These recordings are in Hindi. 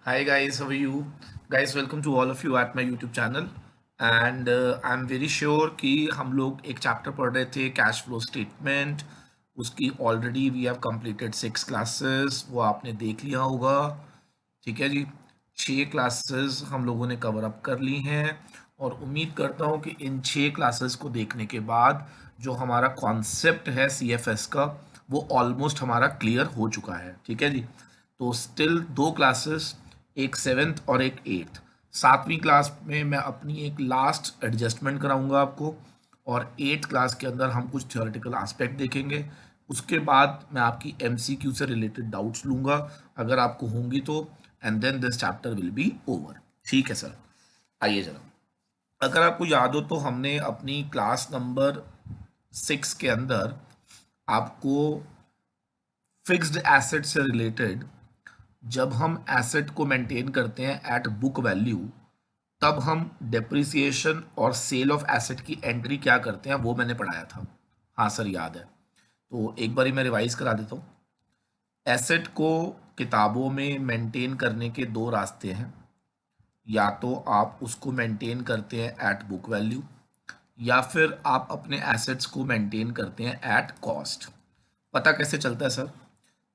Hi guys, how are you? Guys, welcome to all of you at my YouTube channel. And I'm very sure कि हम लोग एक चैप्टर पढ़ रहे थे कैश फ्लो स्टेटमेंट। उसकी already we have completed 6 classes, वो आपने देख लिया होगा। ठीक है जी, 6 क्लासेस हम लोगों ने कवर अप कर ली हैं और उम्मीद करता हूँ कि इन 6 क्लासेस को देखने के बाद जो हमारा कॉन्सेप्ट है CFS का वो ऑलमोस्ट हमारा क्लियर हो चुका है। ठीक है जी, तो स्टिल 2 क्लासेस, एक 7th और एक 8th। 7वीं क्लास में मैं अपनी एक लास्ट एडजस्टमेंट कराऊंगा आपको और 8th क्लास के अंदर हम कुछ थियोरेटिकल एस्पेक्ट देखेंगे। उसके बाद मैं आपकी MCQ से रिलेटेड डाउट्स लूंगा अगर आपको होंगी तो, and then this chapter will be over. ठीक है सर, आइए जरा, अगर आपको याद हो तो हमने अपनी क्लास नंबर 6 के अंदर आपको फिक्स्ड एसेट से रिलेटेड, जब हम एसेट को मेंटेन करते हैं एट बुक वैल्यू, तब हम डेप्रिसिएशन और सेल ऑफ एसेट की एंट्री क्या करते हैं वो मैंने पढ़ाया था। हाँ सर, याद है। तो एक बारी मैं रिवाइज करा देता हूँ। एसेट को किताबों में मेंटेन करने के दो रास्ते हैं। या तो आप उसको मेंटेन करते हैं एट बुक वैल्यू, या फिर आप अपने एसेट्स को मेंटेन करते हैं एट कॉस्ट। पता कैसे चलता है सर?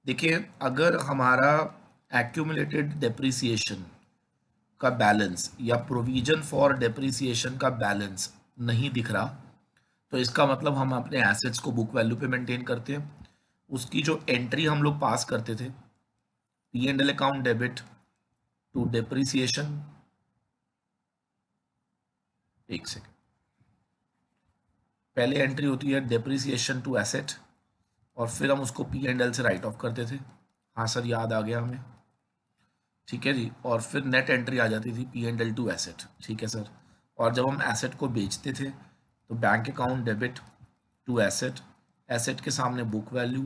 देखिए, अगर हमारा एक्यूमुलेटेड डेप्रिसिएशन का बैलेंस या प्रोविजन फॉर डेप्रिसिएशन का बैलेंस नहीं दिख रहा, तो इसका मतलब हम अपने एसेट्स को बुक वैल्यू पे मेंटेन करते हैं। उसकी जो एंट्री हम लोग पास करते थे, P&L account debit to depreciation, एक सेकेंड, पहले एंट्री होती है डेप्रिसिएशन टू एसेट और फिर हम उसको P&L से राइट ऑफ करते थे। हाँ सर, याद आ गया हमें। ठीक है जी, और फिर नेट एंट्री आ जाती थी P&L टू एसेट। ठीक है सर, और जब हम एसेट को बेचते थे तो bank account debit to asset, asset के सामने बुक वैल्यू,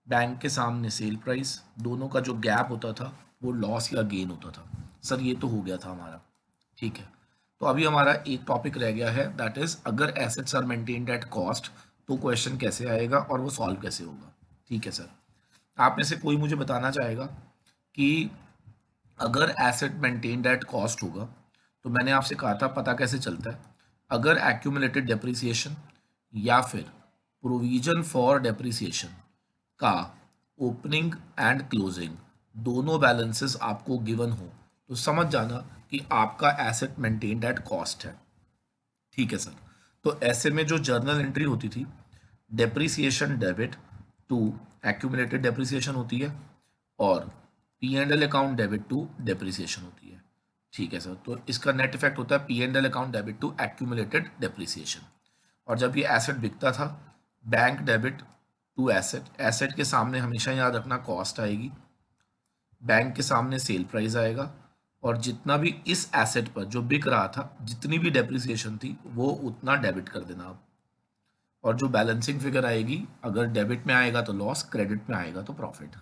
बैंक के सामने सेल प्राइस, दोनों का जो गैप होता था वो लॉस या गेन होता था। सर ये तो हो गया था हमारा। ठीक है, तो अभी हमारा एक टॉपिक रह गया है, दैट इज अगर assets are maintained at cost तो क्वेश्चन कैसे आएगा और वो सॉल्व कैसे होगा। ठीक है सर, आप में से कोई मुझे बताना चाहेगा कि अगर एसेट मेंटेन्ड एट कॉस्ट होगा तो मैंने आपसे कहा था पता कैसे चलता है, अगर एक्यूमुलेटेड डेप्रिसिएशन या फिर प्रोविजन फॉर डेप्रिसिएशन का ओपनिंग एंड क्लोजिंग दोनों बैलेंसेस आपको गिवन हो तो समझ जाना कि आपका एसेट मेंटेन्ड एट कॉस्ट है। ठीक है सर, तो ऐसे में जो जर्नल एंट्री होती थी, depreciation debit to accumulated depreciation होती है और P&L account debit to depreciation होती है। ठीक है सर, तो इसका नेट इफेक्ट होता है P&L account debit to accumulated depreciation. और जब ये एसेट बिकता था, bank debit to asset, asset के सामने हमेशा याद रखना कॉस्ट आएगी, बैंक के सामने सेल प्राइस आएगा, और जितना भी इस एसेट पर जो बिक रहा था, जितनी भी डेप्रिसिएशन थी वो उतना डेबिट कर देना आप। और जो बैलेंसिंग फिगर आएगी, अगर डेबिट में आएगा तो लॉस, क्रेडिट में आएगा तो प्रॉफिट।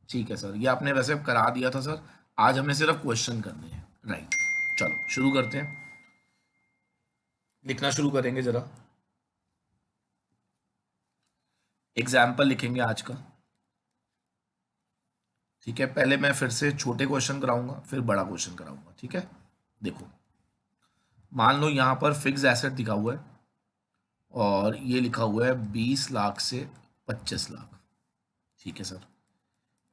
ठीक है सर, ये आपने वैसे करा दिया था सर, आज हमें सिर्फ क्वेश्चन करने हैं। राइट, चलो शुरू करते हैं, लिखना शुरू करेंगे जरा। एग्जाम्पल लिखेंगे आज का। ठीक है, पहले मैं फिर से छोटे क्वेश्चन कराऊंगा फिर बड़ा क्वेश्चन कराऊंगा। ठीक है, देखो, मान लो यहाँ पर फिक्स एसेट दिखा हुआ है और ये लिखा हुआ है 20 लाख से 25 लाख। ठीक है सर,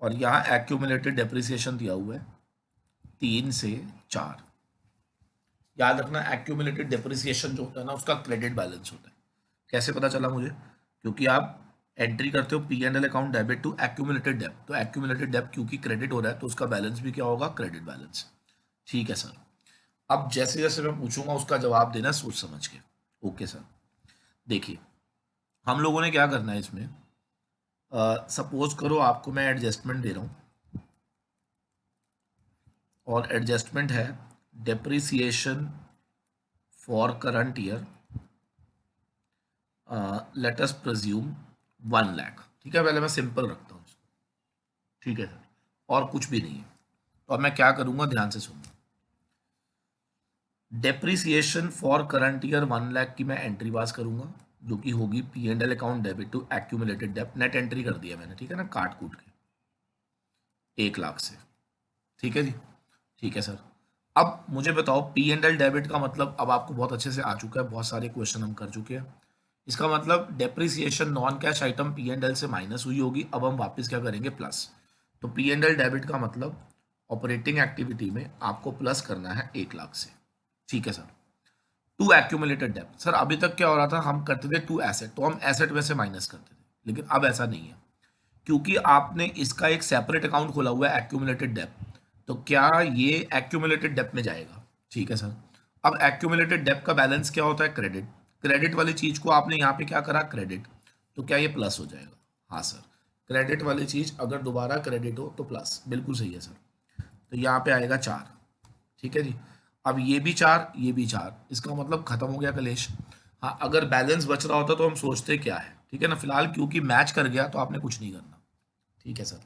और यहाँ एक्यूमुलेटेड डेप्रिसिएशन दिया हुआ है 3 से 4। याद रखना, एक्यूमुलेटेड डेप्रिसिएशन जो होता है ना उसका क्रेडिट बैलेंस होता है। कैसे पता चला मुझे? क्योंकि आप एंट्री करते हो P&L account debit to accumulated dep, तो एक्यूमुलेटेड डेप क्योंकि क्रेडिट हो रहा है तो उसका बैलेंस भी क्या होगा? Credit balance. ठीक है सर, अब जैसे जैसे मैं पूछूंगा उसका जवाब देना सोच समझ के। ओके सर, देखिए, हम लोगों ने क्या करना है इसमें, सपोज करो आपको मैं एडजस्टमेंट दे रहा हूँ और एडजस्टमेंट है depreciation for current year, let us presume 1 lakh. ठीक है, पहले मैं सिंपल रखता हूँ इसको। ठीक है सर, और कुछ भी नहीं है। तो अब मैं क्या करूंगा, ध्यान से सुनो। Depreciation for current year 1 lakh की मैं एंट्री पास करूंगा, जो कि होगी P&L account debit to accumulated dep. Net entry कर दिया मैंने, ठीक है ना, काट कूट के 1 लाख से। ठीक है जी, ठीक है सर। अब मुझे बताओ पी एंड एल डेबिट का मतलब अब आपको बहुत अच्छे से आ चुका है, बहुत सारे क्वेश्चन हम कर चुके हैं। इसका मतलब depreciation non cash item P and L से माइनस हुई होगी, अब हम वापस क्या करेंगे, प्लस। तो पी एंड एल डेबिट का मतलब ऑपरेटिंग एक्टिविटी में आपको प्लस करना है 1 लाख से। ठीक है सर। टू एक्यूमुलेटेड डेब्ट, सर अभी तक क्या हो रहा था, हम करते थे टू एसेट, तो हम एसेट में से माइनस करते थे, लेकिन अब ऐसा नहीं है, क्योंकि आपने इसका एक सेपरेट अकाउंट खोला हुआ है एक्यूमुलेटेड डेप्ट, तो क्या ये एक्यूमुलेटेड डेप्ट में जाएगा। ठीक है सर। अब एक्यूमुलेटेड डेप्ट का बैलेंस क्या होता है, क्रेडिट। क्रेडिट वाली चीज को आपने यहाँ पे क्या करा, क्रेडिट, तो क्या ये प्लस हो जाएगा। हाँ सर, क्रेडिट वाली चीज अगर दोबारा क्रेडिट हो तो प्लस, बिल्कुल सही है सर। तो यहाँ पे आएगा 4। ठीक है जी। अब ये भी 4, ये भी 4, इसका मतलब खत्म हो गया कलेश। हाँ, अगर बैलेंस बच रहा होता तो हम सोचते क्या है, ठीक है ना, फिलहाल क्योंकि मैच कर गया तो आपने कुछ नहीं करना। ठीक है सर।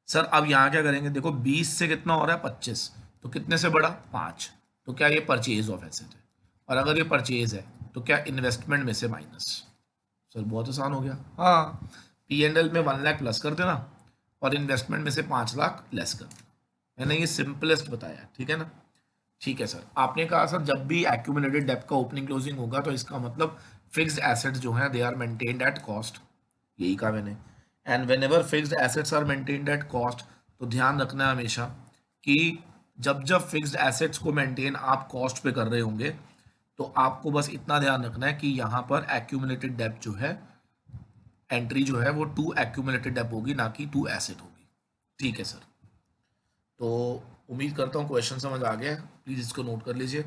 सर अब यहाँ क्या करेंगे, देखो 20 से कितना हो रहा है, 25, तो कितने से बढ़ा, 5, तो क्या ये परचेज ऑफ एसेट है, और अगर ये परचेज है तो क्या इन्वेस्टमेंट में से माइनस। सर बहुत आसान हो गया। हाँ, पी एंड एल में 1 लाख प्लस कर देना और इन्वेस्टमेंट में से 5 लाख लेस कर देना। मैंने ये सिंपलेस्ट बताया, ठीक है ना। ठीक है सर। आपने कहा सर जब भी एक्यूमुलेटेड डेब्ट का ओपनिंग क्लोजिंग होगा तो इसका मतलब फिक्स्ड एसेट्स जो हैं they are maintained at cost, यही कहा मैंने। And whenever fixed assets are maintained at cost, तो ध्यान रखना है हमेशा कि जब जब फिक्स्ड एसेट्स को मेंटेन आप कॉस्ट पे कर रहे होंगे, तो आपको बस इतना ध्यान रखना है कि यहाँ पर एक्यूमुलेटेड डेब्ट जो है, एंट्री जो है वो टू एक्यूमुलेटेड डेब्ट होगी, ना कि टू एसेट होगी। ठीक है सर। तो उम्मीद करता हूँ क्वेश्चन समझ आ गया है, प्लीज़ इसको नोट कर लीजिए।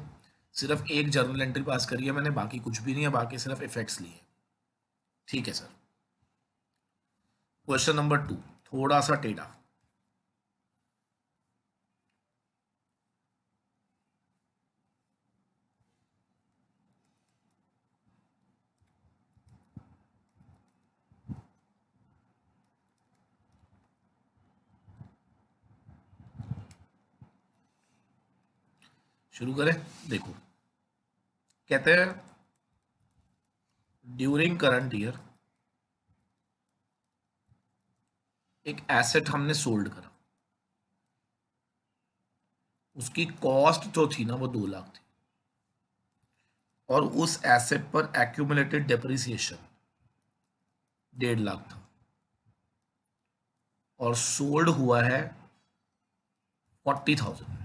सिर्फ एक जर्नल एंट्री पास करी है मैंने, बाकी कुछ भी नहीं है, बाकी सिर्फ इफेक्ट्स लिए। ठीक है सर। क्वेश्चन नंबर 2 थोड़ा सा टेढ़ा। शुरू करें। देखो, कहते हैं ड्यूरिंग करंट ईयर एक एसेट हमने सोल्ड करा, उसकी कॉस्ट जो थी ना वो 2 लाख थी, और उस एसेट पर एक्यूमुलेटेड डेप्रिसिएशन 1.5 लाख था, और सोल्ड हुआ है 40,000।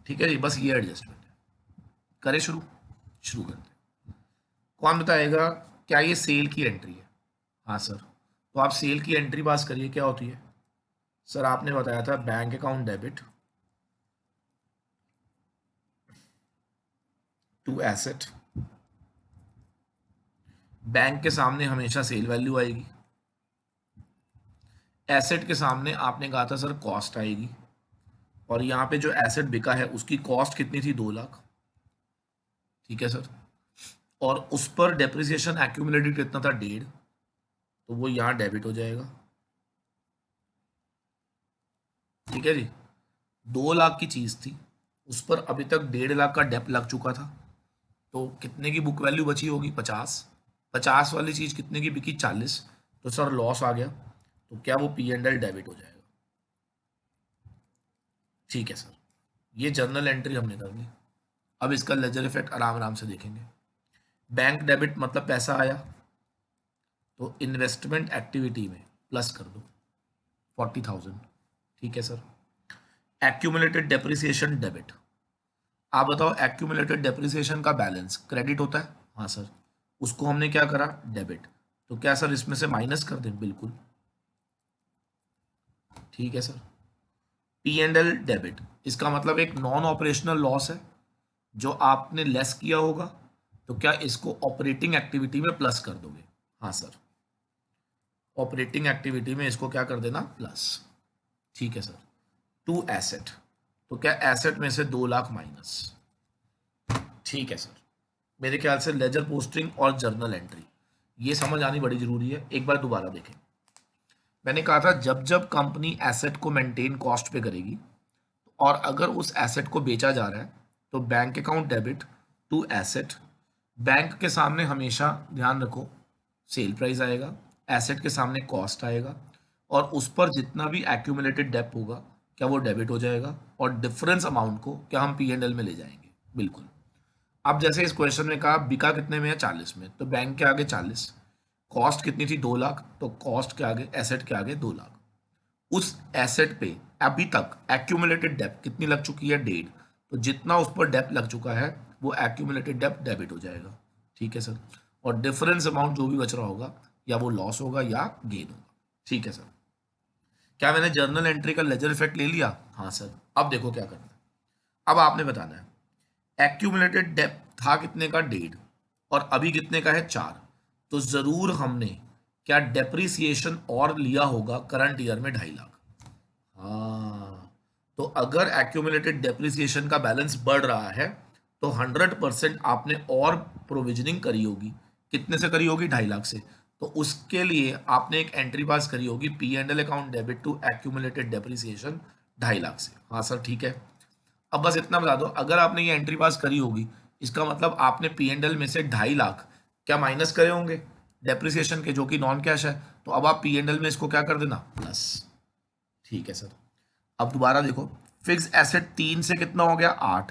ठीक है जी, बस ये एडजस्टमेंट है। करें शुरू, शुरू करते हैं। कौन बताएगा क्या ये सेल की एंट्री है। हाँ सर, तो आप सेल की एंट्री पास करिए, क्या होती है। सर आपने बताया था bank account debit to asset, bank के सामने हमेशा सेल वैल्यू आएगी, एसेट के सामने आपने कहा था सर कॉस्ट आएगी, और यहाँ पे जो एसेट बिका है उसकी कॉस्ट कितनी थी, 2 लाख। ठीक है सर। और उस पर डेप्रिसिएशन एक्यूमुलेटेड कितना था, 1.5, तो वो यहाँ डेबिट हो जाएगा। ठीक है जी। 2 लाख की चीज थी, उस पर अभी तक 1.5 लाख का डेप लग चुका था, तो कितने की बुक वैल्यू बची होगी, 50। 50 वाली चीज कितने की बिकी, 40, तो सर लॉस आ गया, तो क्या वो पी एंड एल डेबिट हो जाएगा। ठीक है सर, ये जर्नल एंट्री हमने कर दी। अब इसका लेजर इफेक्ट आराम आराम से देखेंगे। बैंक डेबिट मतलब पैसा आया, तो इन्वेस्टमेंट एक्टिविटी में प्लस कर दो 40,000। ठीक है सर। एक्यूमुलेटेड डेप्रिसिएशन डेबिट, आप बताओ एक्यूमुलेटेड डेप्रिसिएशन का बैलेंस क्रेडिट होता है। हाँ सर, उसको हमने क्या करा, डेबिट, तो क्या सर इसमें से माइनस कर दें, बिल्कुल। ठीक है sir. P and L debit, इसका मतलब एक नॉन ऑपरेशनल लॉस है जो आपने लेस किया होगा, तो क्या इसको ऑपरेटिंग एक्टिविटी में प्लस कर दोगे। हाँ सर, ऑपरेटिंग एक्टिविटी में इसको क्या कर देना, प्लस। ठीक है सर। टू एसेट, तो क्या एसेट में से 2 लाख माइनस। ठीक है सर। मेरे ख्याल से लेजर पोस्टिंग और जर्नल एंट्री ये समझ आनी बड़ी जरूरी है। एक बार दोबारा देखें, मैंने कहा था जब जब कंपनी एसेट को मेंटेन कॉस्ट पे करेगी, और अगर उस एसेट को बेचा जा रहा है, तो bank account debit to asset, bank के सामने हमेशा ध्यान रखो सेल प्राइस आएगा, एसेट के सामने कॉस्ट आएगा, और उस पर जितना भी एक्यूमुलेटेड डेप होगा क्या वो डेबिट हो जाएगा, और डिफरेंस अमाउंट को क्या हम पी एंड एल में ले जाएंगे। बिल्कुल। अब जैसे इस क्वेश्चन में कहा बिका कितने में है, 40 में, तो बैंक के आगे 40, कॉस्ट कितनी थी 2 लाख, तो कॉस्ट के आगे एसेट के आगे 2 लाख। उस एसेट पे अभी तक एक्यूमुलेटेड डेप कितनी लग चुकी है, 1.5, तो जितना उस पर डेप लग चुका है वो एक्यूमुलेटेड डेप डेबिट हो जाएगा। ठीक है सर। और डिफरेंस अमाउंट जो भी बच रहा होगा या वो लॉस होगा या गेन होगा। ठीक है सर। क्या मैंने जर्नल एंट्री का लेजर इफेक्ट ले लिया? हाँ सर। अब देखो क्या करना है। अब आपने बताना है एक्यूमुलेटेड डेप था कितने का, 1.5, और अभी कितने का है, 4, तो जरूर हमने क्या डेप्रिसिएशन और लिया होगा करंट ईयर में 2.5 लाख। हाँ, तो अगर एक्यूमुलेटेड डेप्रिसिएशन का बैलेंस बढ़ रहा है तो 100% आपने और प्रोविजनिंग करी होगी। कितने से करी होगी, 2.5 लाख से। तो उसके लिए आपने एक एंट्री पास करी होगी, P and L account debit to accumulated depreciation 2.5 lakh से। हाँ सर ठीक है। अब बस इतना बता दो, अगर आपने ये एंट्री पास करी होगी इसका मतलब आपने पी एंड एल में से 2.5 लाख क्या माइनस करे होंगे डेप्रिसिएशन के, जो कि नॉन कैश है। तो अब आप पी एंड एल में इसको क्या कर देना, प्लस। ठीक है सर। अब दोबारा देखो, फिक्स एसेट 3 से कितना हो गया, 8,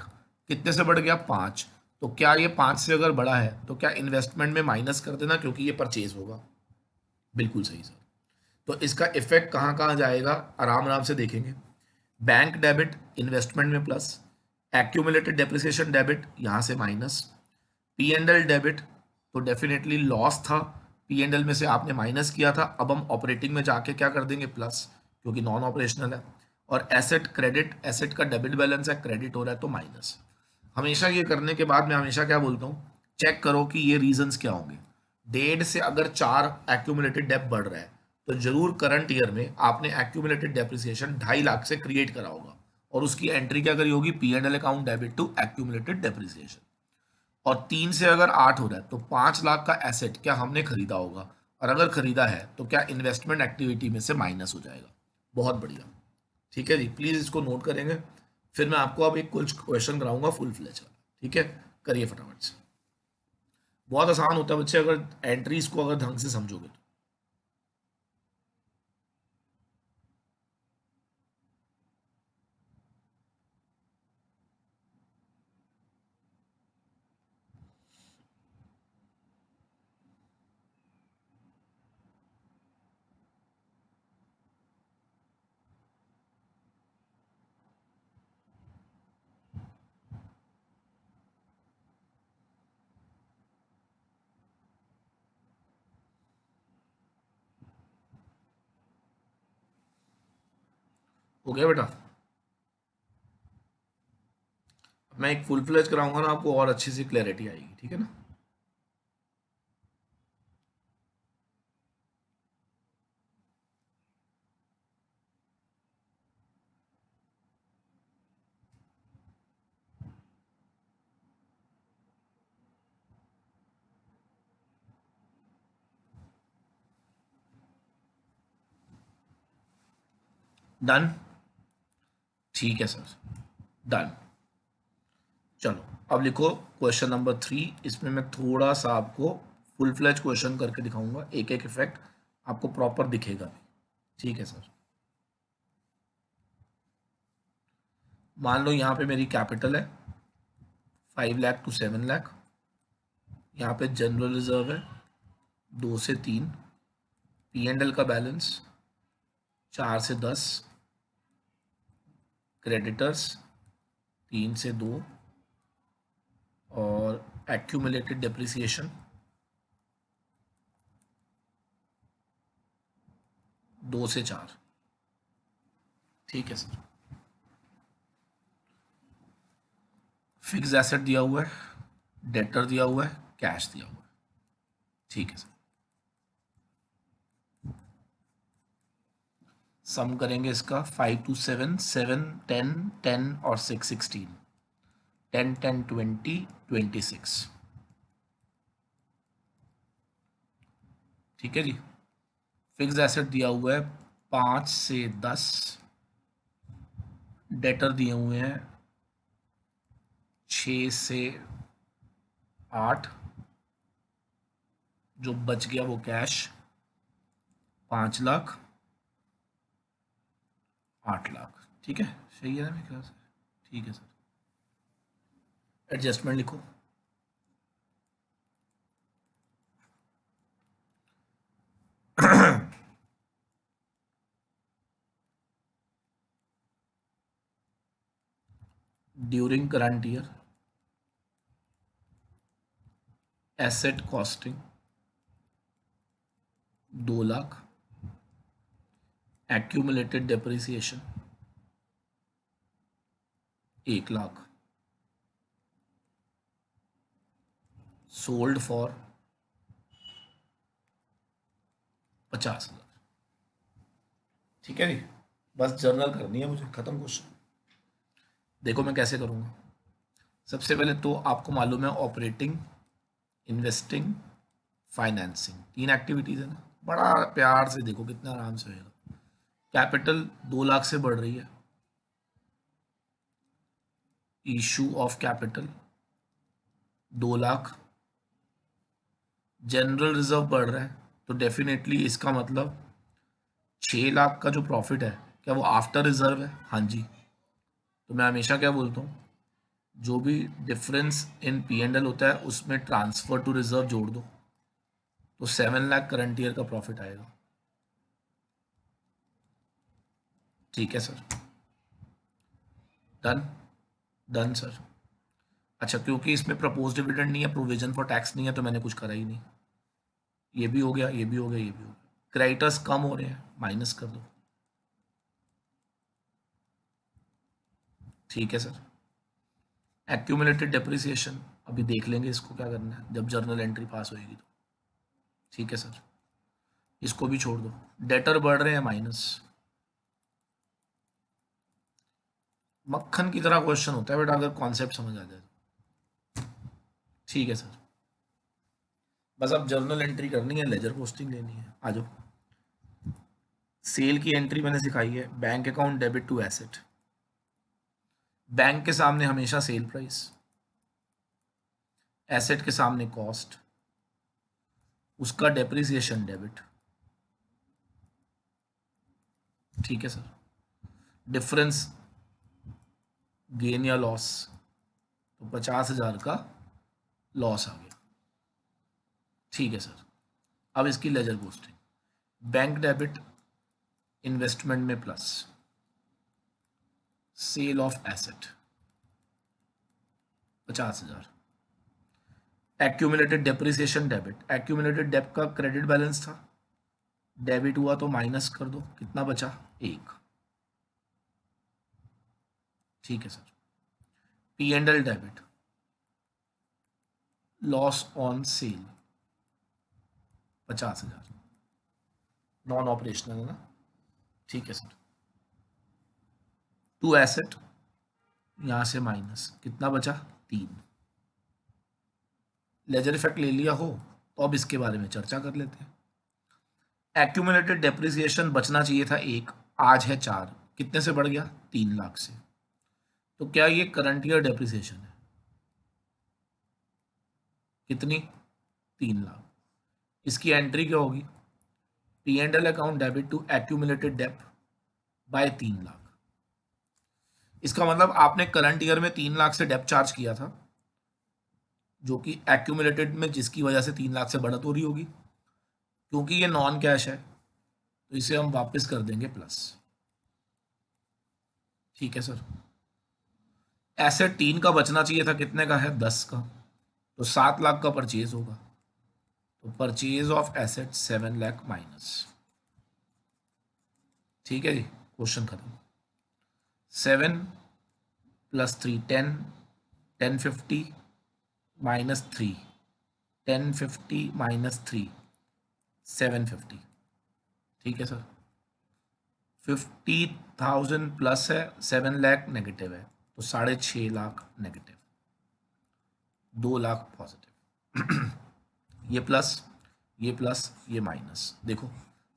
कितने से बढ़ गया, 5, तो क्या ये 5 से अगर बड़ा है तो क्या इन्वेस्टमेंट में माइनस कर देना क्योंकि ये परचेज होगा। बिल्कुल सही सर। तो इसका इफेक्ट कहाँ कहाँ जाएगा, आराम आराम से देखेंगे। बैंक डेबिट इन्वेस्टमेंट में प्लस, एक्यूमुलेटेड डेप्रिसिएशन डेबिट यहाँ से minus, P and L debit तो डेफिनेटली लॉस था, पी एंड एल में से आपने माइनस किया था, अब हम ऑपरेटिंग में जाके क्या कर देंगे, प्लस, क्योंकि नॉन ऑपरेशनल है। और एसेट क्रेडिट, एसेट का डेबिट बैलेंस है, क्रेडिट हो रहा है तो माइनस। हमेशा ये करने के बाद मैं हमेशा क्या बोलता हूँ, चेक करो कि ये रीजंस क्या होंगे। 1.5 से अगर 4 एक्यूमुलेटेड डेप बढ़ रहा है तो जरूर करंट ईयर में आपने एक्यूमुलेटेड डेप्रिसिएशन 2.5 लाख से क्रिएट करा होगा, और उसकी एंट्री क्या करी होगी, P and L account debit to accumulated depreciation. और 3 से अगर 8 हो रहा है तो 5 लाख का एसेट क्या हमने खरीदा होगा, और अगर खरीदा है तो क्या इन्वेस्टमेंट एक्टिविटी में से माइनस हो जाएगा। बहुत बढ़िया। ठीक है जी, प्लीज इसको नोट करेंगे। फिर मैं आपको अब एक कुछ क्वेश्चन कराऊंगा फुल फ्लेज वाला। ठीक है, करिए फटाफट से। बहुत आसान होता है बच्चे, अगर एंट्रीज को अगर ढंग से समझोगे तो। हो गया बेटा? मैं एक फुल फ्लेज कराऊंगा ना आपको, और अच्छी सी क्लैरिटी आएगी। ठीक है ना? डन। ठीक है सर, डन। चलो अब लिखो क्वेश्चन नंबर 3। इसमें मैं थोड़ा सा आपको फुल फ्लेज क्वेश्चन करके दिखाऊंगा, एक एक इफेक्ट आपको प्रॉपर दिखेगा भी। ठीक है सर। मान लो यहाँ पे मेरी कैपिटल है 5 लाख टू 7 लाख। यहाँ पे जनरल रिजर्व है 2 से 3, पी एंड एल का बैलेंस 4 से 10, क्रेडिटर्स 3 से 2, और एक्यूमुलेटेड डेप्रिसिएशन 2 से 4। ठीक है सर। फिक्स एसेट दिया हुआ है, डेटर दिया हुआ है, कैश दिया हुआ है। ठीक है सर। सम करेंगे इसका, 5 to 7, 7, 10, 10 और 6, 16, 10, 10, 20, 26। ठीक है जी। फिक्स एसेट दिया हुआ है 5 से 10, डेटर दिए हुए हैं 6 से 8, जो बच गया वो कैश 5 लाख, 8 लाख, ठीक है, सही है ना मेरे ख्याल से। ठीक है सर, एडजस्टमेंट लिखो। During current year asset costing 2 lakh, accumulated depreciation 1 lakh, sold for 50,000। ठीक है जी, बस जर्नल करनी है मुझे, खत्म क्वेश्चन। देखो मैं कैसे करूँगा। सबसे पहले तो आपको मालूम है ऑपरेटिंग, इन्वेस्टिंग, फाइनेंसिंग, 3 एक्टिविटीज़ है ना। बड़ा प्यार से देखो कितना आराम से होएगा। कैपिटल 2 लाख से बढ़ रही है, issue of capital 2 lakh, general reserve बढ़ रहा है, तो डेफिनेटली इसका मतलब 6 लाख का जो प्रॉफिट है, क्या वो आफ्टर रिजर्व है? हाँ जी। तो मैं हमेशा क्या बोलता हूँ, जो भी difference in P and L होता है उसमें ट्रांसफर टू रिजर्व जोड़ दो, तो 7 लाख करंट ईयर का प्रॉफिट आएगा। ठीक है सर, डन, डन सर। अच्छा, क्योंकि इसमें प्रपोज डिविडेंड नहीं है, प्रोविजन फॉर टैक्स नहीं है, तो मैंने कुछ करा ही नहीं। ये भी हो गया, ये भी हो गया, ये भी हो गया। क्रेडिटर्स कम हो रहे हैं, माइनस कर दो। ठीक है सर। एक्यूमुलेटेड डेप्रिसिएशन अभी देख लेंगे इसको क्या करना है जब जर्नल एंट्री पास होएगी तो। ठीक है सर, इसको भी छोड़ दो। डेटर बढ़ रहे हैं, माइनस। मक्खन की तरह क्वेश्चन होता है बेटा, अगर कॉन्सेप्ट समझ आ जाए तो। ठीक है सर, बस अब जर्नल एंट्री करनी है, लेजर पोस्टिंग लेनी है। आ जाओ। सेल की एंट्री मैंने सिखाई है, bank account debit to asset. Bank के सामने हमेशा सेल प्राइस, एसेट के सामने कॉस्ट, उसका डेप्रिसिएशन डेबिट। ठीक है सर, डिफरेंस गेन या लॉस, तो 50,000 का लॉस आ गया। ठीक है सर, अब इसकी ledger posting, bank debit, investment में plus, sale of asset 50,000, accumulated depreciation debit. Accumulated dep का क्रेडिट बैलेंस था, डेबिट हुआ तो माइनस कर दो, कितना बचा? 1। ठीक है sir, P and L debit, loss on sale 50,000, non operational है ना। ठीक है सर, टू एसेट, यहां से माइनस, कितना बचा? 3। लेजर इफेक्ट ले लिया हो तो अब इसके बारे में चर्चा कर लेते हैं। एक्यूमुलेटेड डेप्रिसिएशन बचना चाहिए था 1, आज है 4, कितने से बढ़ गया? 3 लाख से। तो क्या ये करंट ईयर डेप्रिसिएशन है? कितनी? 3 लाख। इसकी एंट्री क्या होगी? P and L account debit to accumulated dep by 3 lakh. इसका मतलब आपने करंट ईयर में 3 लाख से डेप चार्ज किया था, जो कि एक्यूमुलेटेड में जिसकी वजह से 3 लाख से बढ़त हो रही होगी। क्योंकि ये नॉन कैश है तो इसे हम वापस कर देंगे प्लस। ठीक है सर, एसेट 3 का बचना चाहिए था, कितने का है? 10 का, तो 7 लाख का परचेज होगा, तो purchase of asset 7 lakh minus. ठीक है जी, क्वेश्चन खत्म। 7 + 3 10, 1050 -3, 1050 -3 750। ठीक है सर, 50,000 प्लस है, 7 लाख नेगेटिव है, तो 6.5 लाख नेगेटिव, 2 लाख पॉजिटिव। ये प्लस, ये प्लस, ये माइनस। देखो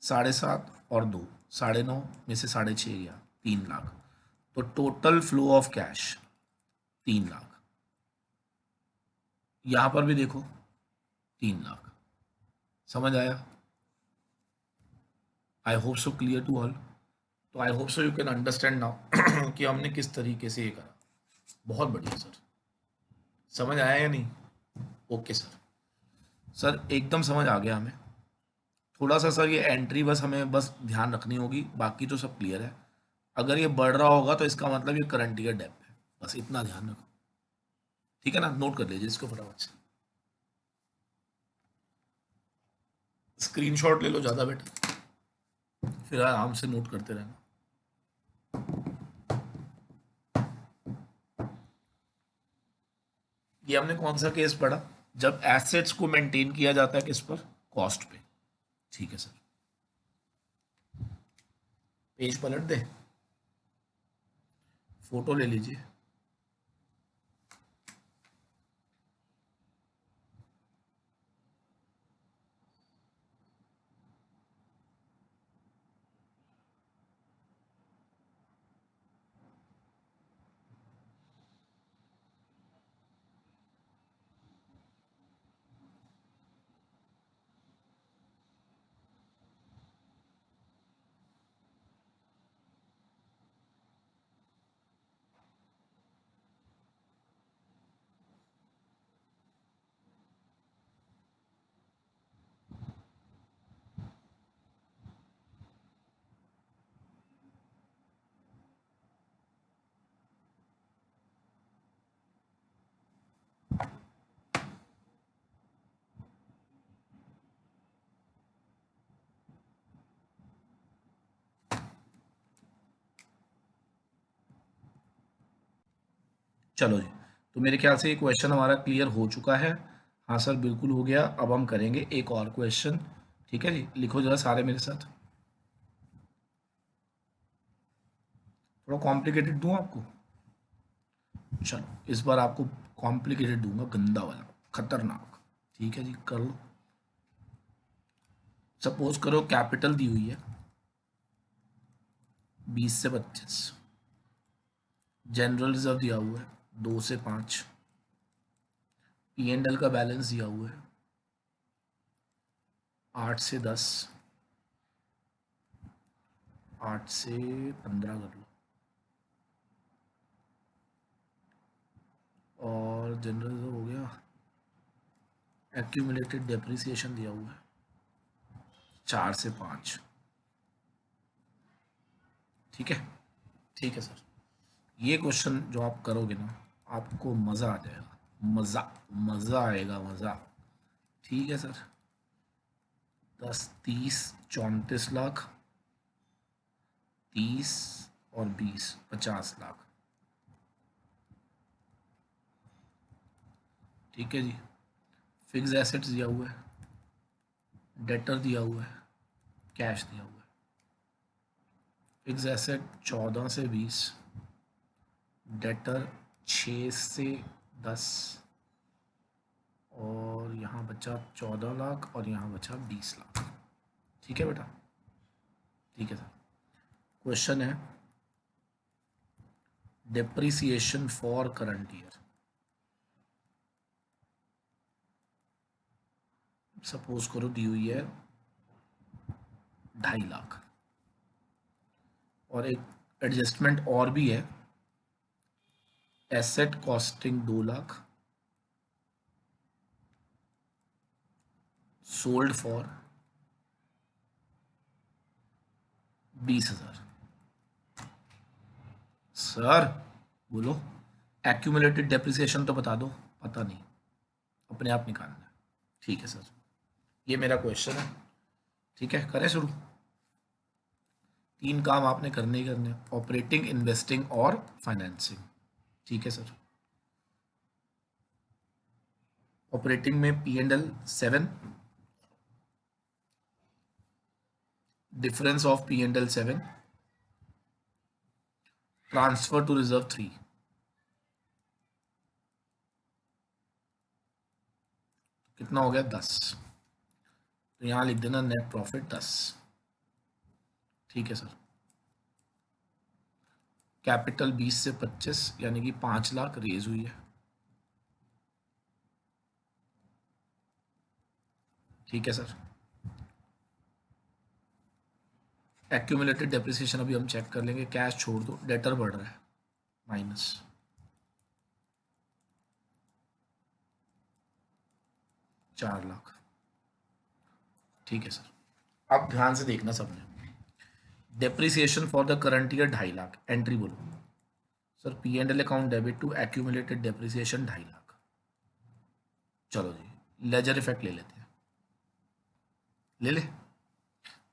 7.5 और 2, 9.5 में से 6.5 गया, 3 लाख। तो total flow of cash 3 lakh. यहां पर भी देखो 3 लाख। समझ आया? I hope so clear to all. तो I hope so you can understand now कि हमने किस तरीके से ये करा। बहुत बढ़िया सर, समझ आया या नहीं? ओके सर, सर एकदम समझ आ गया हमें। थोड़ा सा सर ये एंट्री बस हमें बस ध्यान रखनी होगी, बाकी तो सब क्लियर है। अगर ये बढ़ रहा होगा तो इसका मतलब ये करंट ईयर डेप है, बस इतना ध्यान रखो। ठीक है ना, नोट कर लीजिए इसको फटाफट से, स्क्रीनशॉट ले लो ज़्यादा बेटर, फिर आराम से नोट करते रहना। ये हमने कौन सा केस पढ़ा? जब एसेट्स को मेंटेन किया जाता है किस पर? कॉस्ट पे। ठीक है सर, पेज पलट दे, फोटो ले लीजिए। चलो जी, तो मेरे ख्याल से ये क्वेश्चन हमारा क्लियर हो चुका है। हाँ सर बिल्कुल हो गया। अब हम करेंगे एक और क्वेश्चन। ठीक है जी, लिखो जरा सारे मेरे साथ। थोड़ा कॉम्प्लिकेटेड दूं आपको? चलो इस बार आपको कॉम्प्लिकेटेड दूंगा, गंदा वाला, खतरनाक। ठीक है जी, कर लो। सपोज करो कैपिटल दी हुई है 20 से 25, जनरल रिजर्व दिया हुआ है 2 से 5, पी एंड एल का बैलेंस दिया हुआ है 8 से 10, 8 से 15 कर लो, और जनरल रिजर्व हो गया। एक्यूमुलेटेड डेप्रिसिएशन दिया हुआ है 4 से 5। ठीक है, ठीक है सर। ये क्वेश्चन जो आप करोगे ना, आपको मज़ा आ जाएगा, मज़ा, मज़ा आएगा, मज़ा। ठीक है सर, 10, 30, 34 लाख, 30 और 20, 50 लाख। ठीक है जी, फिक्स एसेट्स दिया हुआ है, डेटर दिया हुआ है, कैश दिया हुआ है। फिक्स एसेट 14 से 20, डेटर 6 से 10, और यहाँ बचा 14 लाख और यहाँ बचा 20 लाख। ठीक है बेटा, ठीक है सर। क्वेश्चन है depreciation for current year. Suppose करो दी हुई है 2.5 लाख, और एक एडजस्टमेंट और भी है, asset costing 2 lakh, sold for 20,000। Sir बोलो, एक्यूमुलेटेड डेप्रिसिएशन तो बता दो। पता नहीं, अपने आप निकालना है। ठीक है सर, ये मेरा क्वेश्चन है। ठीक है, करें शुरू। 3 काम आपने करने ही करने, ऑपरेटिंग, इन्वेस्टिंग और फाइनेंसिंग। ठीक है सर। ऑपरेटिंग में P and L 7, difference of P and L 7, transfer to reserve 3, कितना हो गया 10। तो यहाँ लिख देना नेट प्रॉफिट 10। ठीक है सर। कैपिटल 20 से 25 यानी कि 5 लाख रेज हुई है। ठीक है सर। एक्यूमुलेटेड डेप्रिसिएशन अभी हम चेक कर लेंगे, कैश छोड़ दो, डेटर बढ़ रहा है माइनस 4 लाख। ठीक है सर, अब ध्यान से देखना सबने। Depreciation for the current year 2.5 lakh, entry बोलो sir. P and L account debit to accumulated depreciation 2.5 lakh. चलो जी लेजर इफेक्ट ले लेते हैं, ले ले।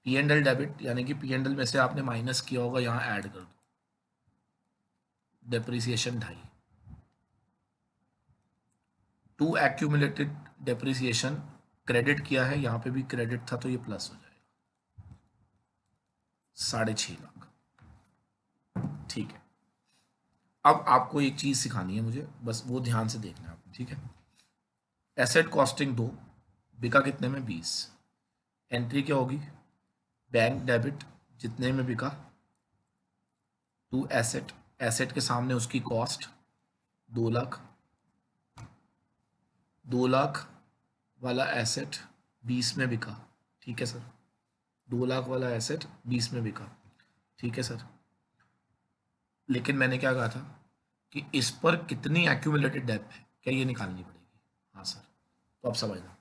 पी एंड एल डेबिट यानी कि पी एंड एल में से आपने माइनस किया होगा, यहाँ ऐड कर दो depreciation 2.5 to accumulated depreciation, credit किया है, यहाँ पे भी क्रेडिट था तो ये प्लस हो जाएगा 6.5 लाख। ठीक है, अब आपको एक चीज सिखानी है मुझे, बस वो ध्यान से देखना है आपको, ठीक है। एसेट कॉस्टिंग 2, बिका कितने में 20, एंट्री क्या होगी, बैंक डेबिट जितने में बिका टू एसेट, एसेट के सामने उसकी कॉस्ट 2 लाख, 2 लाख वाला एसेट 20 में बिका। ठीक है सर, 2 लाख वाला एसेट 20 में बिका। ठीक है सर, लेकिन मैंने क्या कहा था कि इस पर कितनी एक्यूमुलेटेड डेप्थ है, क्या ये निकालनी पड़ेगी। हाँ सर, तो अब समझना,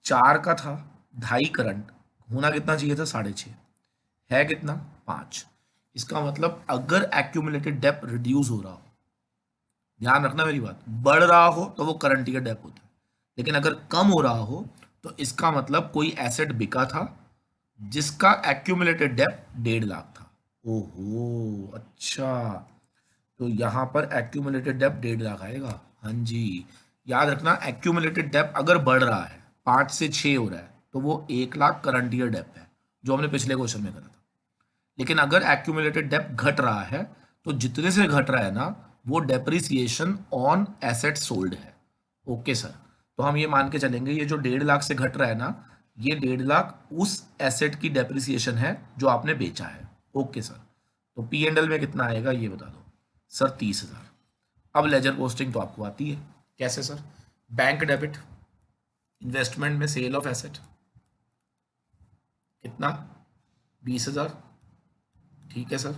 4 का था, 2.5 करंट होना कितना चाहिए था, 6.5 है कितना 5। इसका मतलब अगर एक्यूमुलेटेड डेप्थ रिड्यूस हो रहा हो, ध्यान रखना मेरी बात, बढ़ रहा हो तो वो करंट ईयर डेप्थ होता है, लेकिन अगर कम हो रहा हो तो इसका मतलब कोई एसेट बिका था जिसका एक्यूमुलेटेड डेप्थ 1.5 लाख था। ओहो अच्छा, तो यहां पर एक्यूमुलेटेड डेप्थ 1.5 लाख आएगा। हाँ जी, याद रखना, एक्यूमुलेटेड डेप्थ अगर बढ़ रहा है 5 से 6 हो रहा है तो वो 1 लाख करंट ईयर डेप्थ है, जो हमने पिछले क्वेश्चन में करा था। लेकिन अगर एक्यूमुलेटेड डेप्थ घट रहा है तो जितने से घट रहा है ना, वो डेप्रिसिएशन ऑन एसेट सोल्ड है। ओके सर, तो हम ये मान के चलेंगे ये जो 1.5 लाख से घट रहा है ना, ये 1.5 लाख उस एसेट की डेप्रिसिएशन है जो आपने बेचा है। ओके सर, तो पी एंड एल में कितना आएगा ये बता दो सर, 30,000। अब लेजर पोस्टिंग तो आपको आती है, कैसे सर, बैंक डेबिट इन्वेस्टमेंट में सेल ऑफ एसेट कितना, 20,000। ठीक है सर,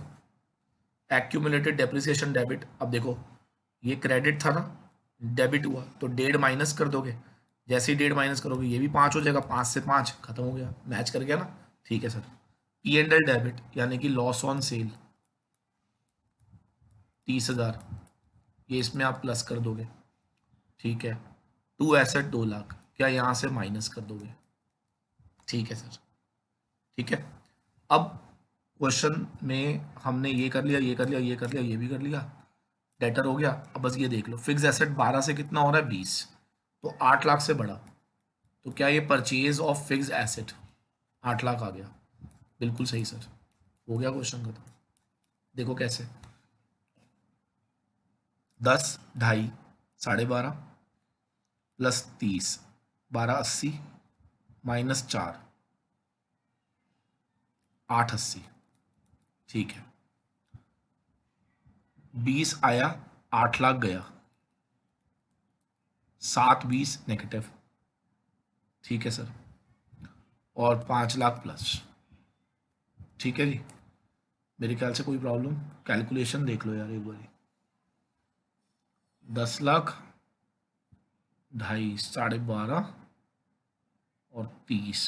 एक्यूमुलेटेड डेप्रिसिएशन डेबिट, अब देखो ये क्रेडिट था ना, डेबिट हुआ तो 1.5 माइनस कर दोगे, जैसे ही 1.5 माइनस करोगे ये भी 5 हो जाएगा, 5 से 5 खत्म हो गया, मैच कर गया ना। ठीक है sir, P and L debit यानी कि लॉस ऑन सेल 30,000, ये इसमें आप प्लस कर दोगे। ठीक है, टू एसेट 2 लाख, क्या यहाँ से माइनस कर दोगे। ठीक है सर, ठीक है। अब क्वेश्चन में हमने ये कर लिया, ये कर लिया, ये कर लिया, ये भी कर लिया, डेटर हो गया। अब बस ये देख लो, फिक्स एसेट 12 से कितना हो रहा है 20, तो 8 लाख से बढ़ा, तो क्या ये purchase of fix asset 8 lakh आ गया। बिल्कुल सही सर, हो गया क्वेश्चन का। तो देखो कैसे, 10, 2.5, 12.5 प्लस 30, 1280 माइनस 4, 880। ठीक है, 20 आया, 8 लाख गया, 7 20 नेगेटिव। ठीक है सर, और 5 लाख प्लस। ठीक है जी, मेरे ख्याल से कोई प्रॉब्लम, कैलकुलेशन देख लो यार एक बार। 10 लाख, 2.5, 12.5 और 30,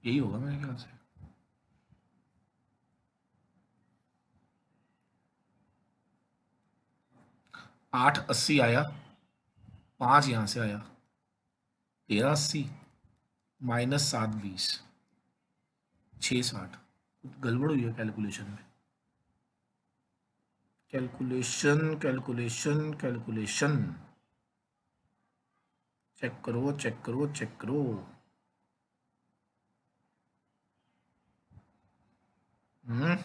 यही होगा मेरे ख्याल से। 880 आया, 5 यहाँ से आया, 1380 माइनस 720, 660। कुछ गड़बड़ हुई है कैलकुलेशन में, कैलकुलेशन कैलकुलेशन कैलकुलेशन, चेक करो चेक करो चेक करो। हम्म,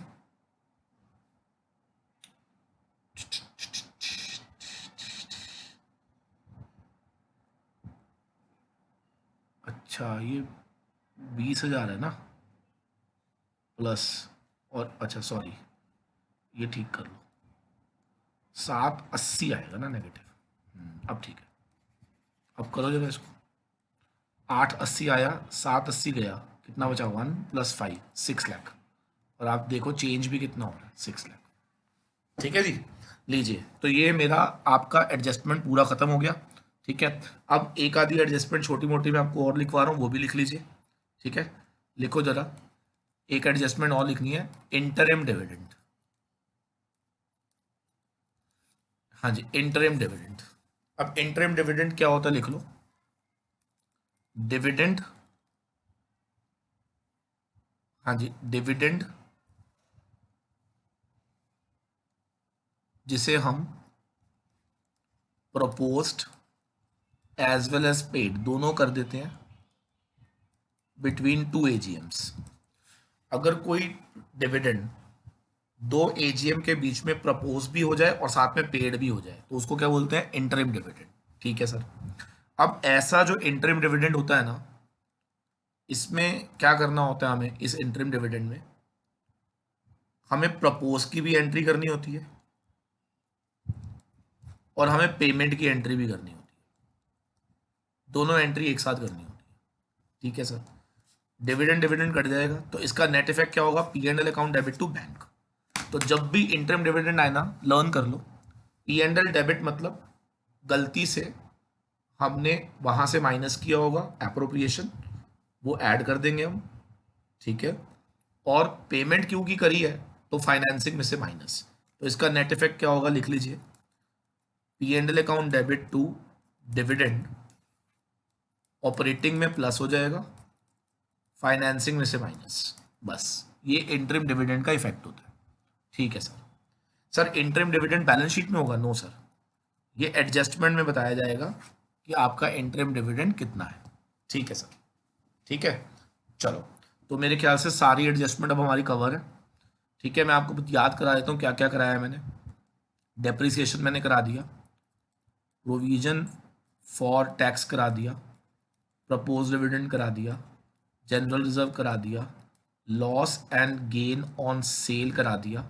अच्छा ये 20,000 है ना, प्लस, और अच्छा सॉरी, ये ठीक कर लो, 780 आएगा ना नेगेटिव। अब ठीक है, अब करो जरा इसको, 880 आया, 780 गया, कितना बचा 1 + 5 6 लाख, और आप देखो चेंज भी कितना हो रहा है 6 लाख। ठीक है जी, लीजिए तो ये मेरा आपका एडजस्टमेंट पूरा खत्म हो गया। ठीक है, अब एक आधी एडजस्टमेंट छोटी मोटी मैं आपको और लिखवा रहा हूँ, वो भी लिख लीजिए। ठीक है, लिखो जरा, एक एडजस्टमेंट और लिखनी है, इंटरिम डिविडेंड। हाँ जी, इंटरिम डिविडेंड। अब इंटरिम डिविडेंड क्या होता है लिख लो, डिविडेंड, हाँ जी डिविडेंड जिसे हम proposed as well as paid दोनों कर देते हैं बिटवीन 2 AGMs। अगर कोई डिविडेंड 2 AGM के बीच में प्रपोज भी हो जाए और साथ में पेड भी हो जाए तो उसको क्या बोलते हैं, इंटरिम डिविडेंड। ठीक है सर, अब ऐसा जो इंटरिम डिविडेंड होता है ना, इसमें क्या करना होता है हमें, इस इंटरिम डिविडेंड में हमें प्रपोज की भी एंट्री करनी होती है और हमें पेमेंट की एंट्री भी करनी होती है, दोनों एंट्री एक साथ करनी होती है। ठीक है सर, डिविडेंड डिविडेंड कट जाएगा तो इसका नेट इफेक्ट क्या होगा, P&L account debit to bank. तो जब भी इंटरिम डिविडेंड आए ना, लर्न कर लो, P&L डेबिट मतलब गलती से हमने वहां से माइनस किया होगा एप्रोप्रिएशन, वो ऐड कर देंगे हम। ठीक है, और पेमेंट क्यों की करी है, तो फाइनेंसिंग में से माइनस, तो इसका नेट इफेक्ट क्या होगा लिख लीजिए, P&L account debit to dividend, operating में प्लस हो जाएगा, फाइनेंसिंग में से माइनस। बस ये इंटरिम डिविडेंड का इफेक्ट होता है। ठीक है sir, sir interim dividend balance sheet में होगा, नो सर, ये एडजस्टमेंट में बताया जाएगा कि आपका इंटरिम डिविडेंड कितना है। ठीक है सर, ठीक है, चलो तो मेरे ख्याल से सारी एडजस्टमेंट अब हमारी कवर है। ठीक है, मैं आपको याद करा देता हूँ क्या क्या कराया है मैंने। डेप्रिसिएशन मैंने करा दिया, प्रोविजन फॉर टैक्स करा दिया, प्रपोज डिविडेंड करा दिया, जनरल रिजर्व करा दिया, loss and gain on sale करा दिया,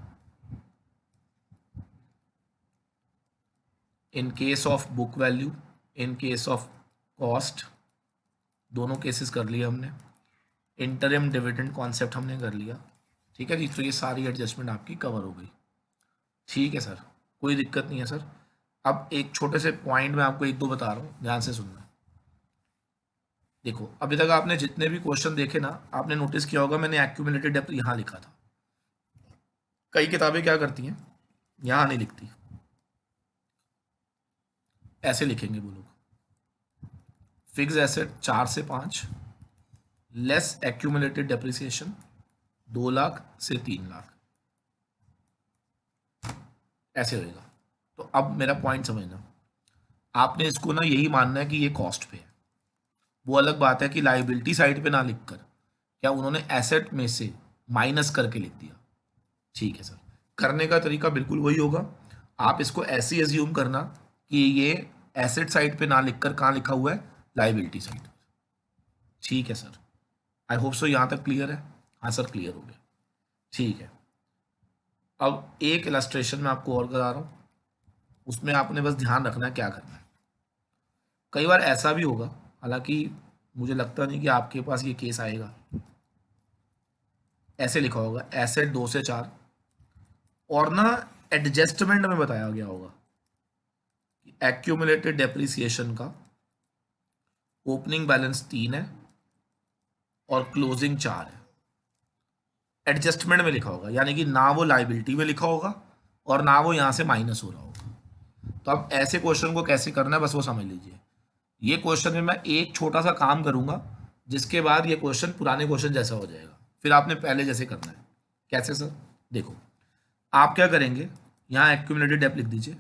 in case of book value, in case of cost, दोनों केसेस कर लिए हमने, इंटरिम डिविडेंड कॉन्सेप्ट हमने कर लिया। ठीक है जी, तो ये सारी एडजस्टमेंट आपकी कवर हो गई। ठीक है सर, कोई दिक्कत नहीं है सर। अब एक छोटे से पॉइंट मैं आपको एक दो बता रहा हूँ, ध्यान से सुनना। देखो अभी तक आपने जितने भी क्वेश्चन देखे ना, आपने नोटिस किया होगा मैंने एक्यूमुलेटेड डेप्थ यहाँ लिखा था। कई किताबें क्या करती हैं, यहाँ नहीं लिखती, ऐसे लिखेंगे वो लोग, फिक्स एसेट 4 से 5 लेस एक्यूमुलेटेड डेप्रिसिएशन 2 लाख से 3 लाख, ऐसे होएगा। तो अब मेरा पॉइंट समझना, आपने इसको ना यही मानना है कि ये कॉस्ट पे है। वो अलग बात है कि लाइबिलिटी साइड पे ना लिखकर क्या उन्होंने एसेट में से माइनस करके लिख दिया। ठीक है सर, करने का तरीका बिल्कुल वही होगा, आप इसको ऐसे ही एज्यूम करना कि ये एसेट साइड पे ना लिखकर कहाँ लिखा हुआ है, लाइबिलिटी साइड। ठीक है सर, आई होप सो यहाँ तक क्लियर है। हाँ सर क्लियर हो गया। ठीक है, अब एक इलस्ट्रेशन मैं आपको और करा रहा हूँ, उसमें आपने बस ध्यान रखना है क्या करना है। कई बार ऐसा भी होगा, हालांकि मुझे लगता नहीं कि आपके पास ये केस आएगा, ऐसे लिखा होगा एसेट 2 से 4 और ना एडजस्टमेंट में बताया गया होगा कि एक्यूमुलेटेड डेप्रिसिएशन का ओपनिंग बैलेंस 3 है और क्लोजिंग 4 है। एडजस्टमेंट में लिखा होगा, यानी कि ना वो लाइबिलिटी में लिखा होगा और ना वो यहाँ से माइनस हो रहा होगा। तो अब ऐसे क्वेश्चन को कैसे करना है बस वो समझ लीजिए। ये क्वेश्चन में मैं एक छोटा सा काम करूंगा, जिसके बाद ये क्वेश्चन पुराने क्वेश्चन जैसा हो जाएगा, फिर आपने पहले जैसे करना है। कैसे सर, देखो आप क्या करेंगे, यहाँ एक्यूमुलेटेड डेप्थ लिख दीजिए,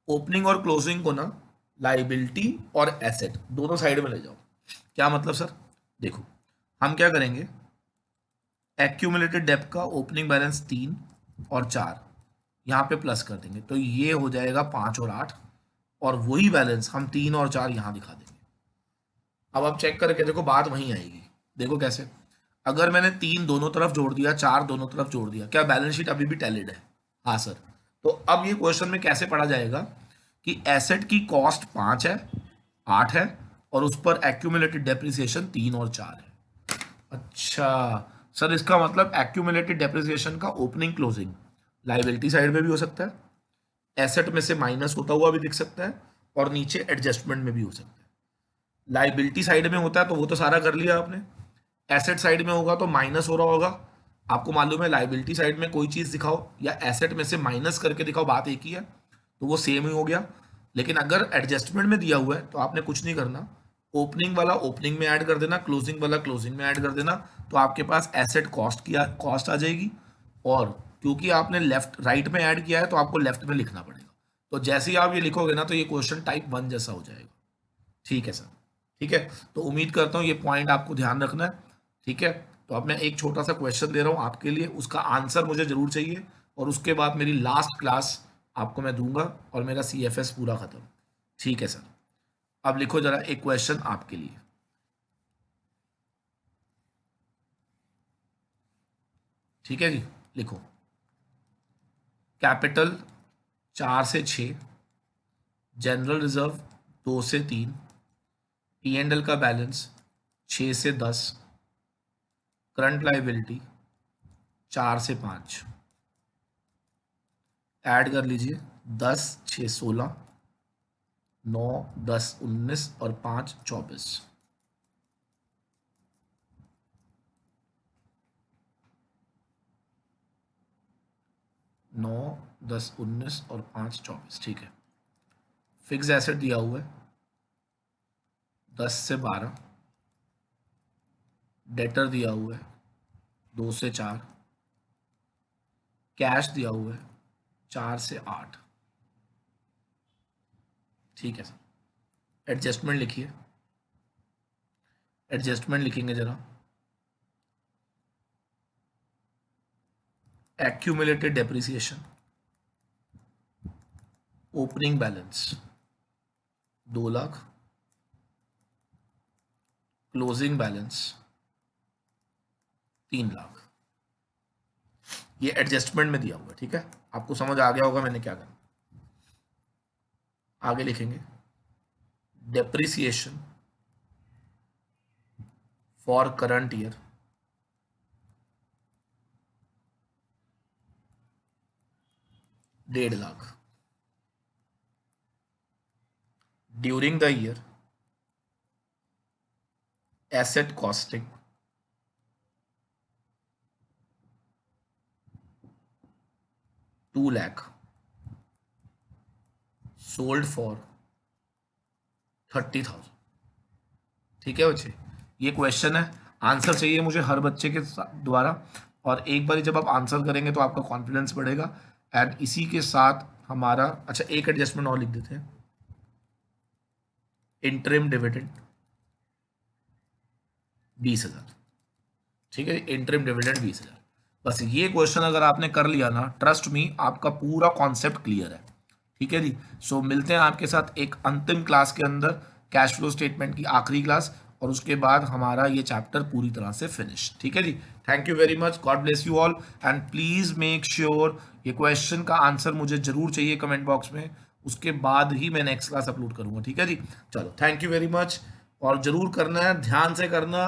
ओपनिंग और क्लोजिंग को ना लाइबिलिटी और एसेट दोनों साइड में ले जाओ। क्या मतलब सर, देखो हम क्या करेंगे, एक्यूमुलेटेड डेप्थ का ओपनिंग बैलेंस 3 और 4 यहाँ पे प्लस कर देंगे, तो ये हो जाएगा 5 और 8, और वही बैलेंस हम 3 और 4 यहाँ दिखा देंगे। अब आप चेक करके देखो बात वहीं आएगी। देखो कैसे, अगर मैंने 3 दोनों तरफ जोड़ दिया, 4 दोनों तरफ जोड़ दिया, क्या बैलेंस शीट अभी भी टैलिड है? हाँ सर। तो अब ये क्वेश्चन में कैसे पढ़ा जाएगा कि एसेट की कॉस्ट 5 है, 8 है और उस पर एक्यूमुलेटेड डेप्रिसिएशन 3 और 4 है। अच्छा सर, इसका मतलब एक्यूमुलेटेड डेप्रिसिएशन का ओपनिंग क्लोजिंग लाइबिलिटी साइड में भी हो सकता है, एसेट में से माइनस होता हुआ भी दिख सकता है, और नीचे एडजस्टमेंट में भी हो सकता है। लाइबिलिटी साइड में होता है तो वो तो सारा कर लिया आपने, एसेट साइड में होगा तो माइनस हो रहा होगा। आपको मालूम है लाइबिलिटी साइड में कोई चीज़ दिखाओ या एसेट में से माइनस करके दिखाओ, बात एक ही है, तो वो सेम ही हो गया। लेकिन अगर एडजस्टमेंट में दिया हुआ है तो आपने कुछ नहीं करना, ओपनिंग वाला ओपनिंग में ऐड कर देना, क्लोजिंग वाला क्लोजिंग में ऐड कर देना, तो आपके पास एसेट कॉस्ट आ जाएगी। और क्योंकि आपने लेफ्ट राइट में ऐड किया है तो आपको लेफ्ट में लिखना पड़ेगा। तो जैसे ही आप ये लिखोगे ना तो ये क्वेश्चन टाइप 1 जैसा हो जाएगा। ठीक है सर, ठीक है। तो उम्मीद करता हूँ ये पॉइंट आपको ध्यान रखना है। ठीक है, तो अब मैं एक छोटा सा क्वेश्चन दे रहा हूँ आपके लिए, उसका आंसर मुझे जरूर चाहिए, और उसके बाद मेरी लास्ट क्लास आपको मैं दूंगा और मेरा CFS पूरा खत्म। ठीक है सर, अब लिखो जरा एक क्वेश्चन आपके लिए। ठीक है जी, लिखो। कैपिटल 4 से 6, जनरल रिजर्व 2 से 3, P&L का बैलेंस 6 से 10, करंट लाइबिलिटी 4 से 5। ऐड कर लीजिए, 10 6 16, 9 10 19 और 5 24। 9 10 19 और 5 24। ठीक है, फिक्स एसेट दिया हुआ है 10 से 12, डेटर दिया हुआ है 2 से 4, कैश दिया हुआ है 4 से 8। ठीक है सर, एडजस्टमेंट लिखिए। एडजस्टमेंट लिखेंगे जरा, accumulated depreciation, opening balance 2 lakh, closing balance 3 lakh. ये एडजस्टमेंट में दिया हुआ है। ठीक है, आपको समझ आ गया होगा मैंने क्या करना। आगे लिखेंगे, depreciation for current year 1.5 lakh, during the year asset costing 2 lakh, sold for 30,000। ठीक है बच्चे, ये क्वेश्चन है, आंसर चाहिए मुझे हर बच्चे के द्वारा, और एक बार जब आप आंसर करेंगे तो आपका कॉन्फिडेंस बढ़ेगा। एंड इसी के साथ हमारा, अच्छा एक एडजस्टमेंट और लिख देते हैं, इंटरिम डिविडेंड 20,000। ठीक है, इंटरिम डिविडेंड 20,000। बस ये क्वेश्चन अगर आपने कर लिया ना, ट्रस्ट मी आपका पूरा कॉन्सेप्ट क्लियर है। ठीक है जी, सो मिलते हैं आपके साथ एक अंतिम क्लास के अंदर, कैश फ्लो स्टेटमेंट की आखिरी क्लास, और उसके बाद हमारा ये चैप्टर पूरी तरह से फिनिश। ठीक है जी, thank you very much, God bless you all, and please make sure ये क्वेश्चन का आंसर मुझे जरूर चाहिए कमेंट बॉक्स में, उसके बाद ही मैं नेक्स्ट क्लास अपलोड करूंगा। ठीक है जी, चलो थैंक यू वेरी मच, और जरूर करना है, ध्यान से करना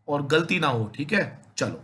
और गलती ना हो। ठीक है, चलो।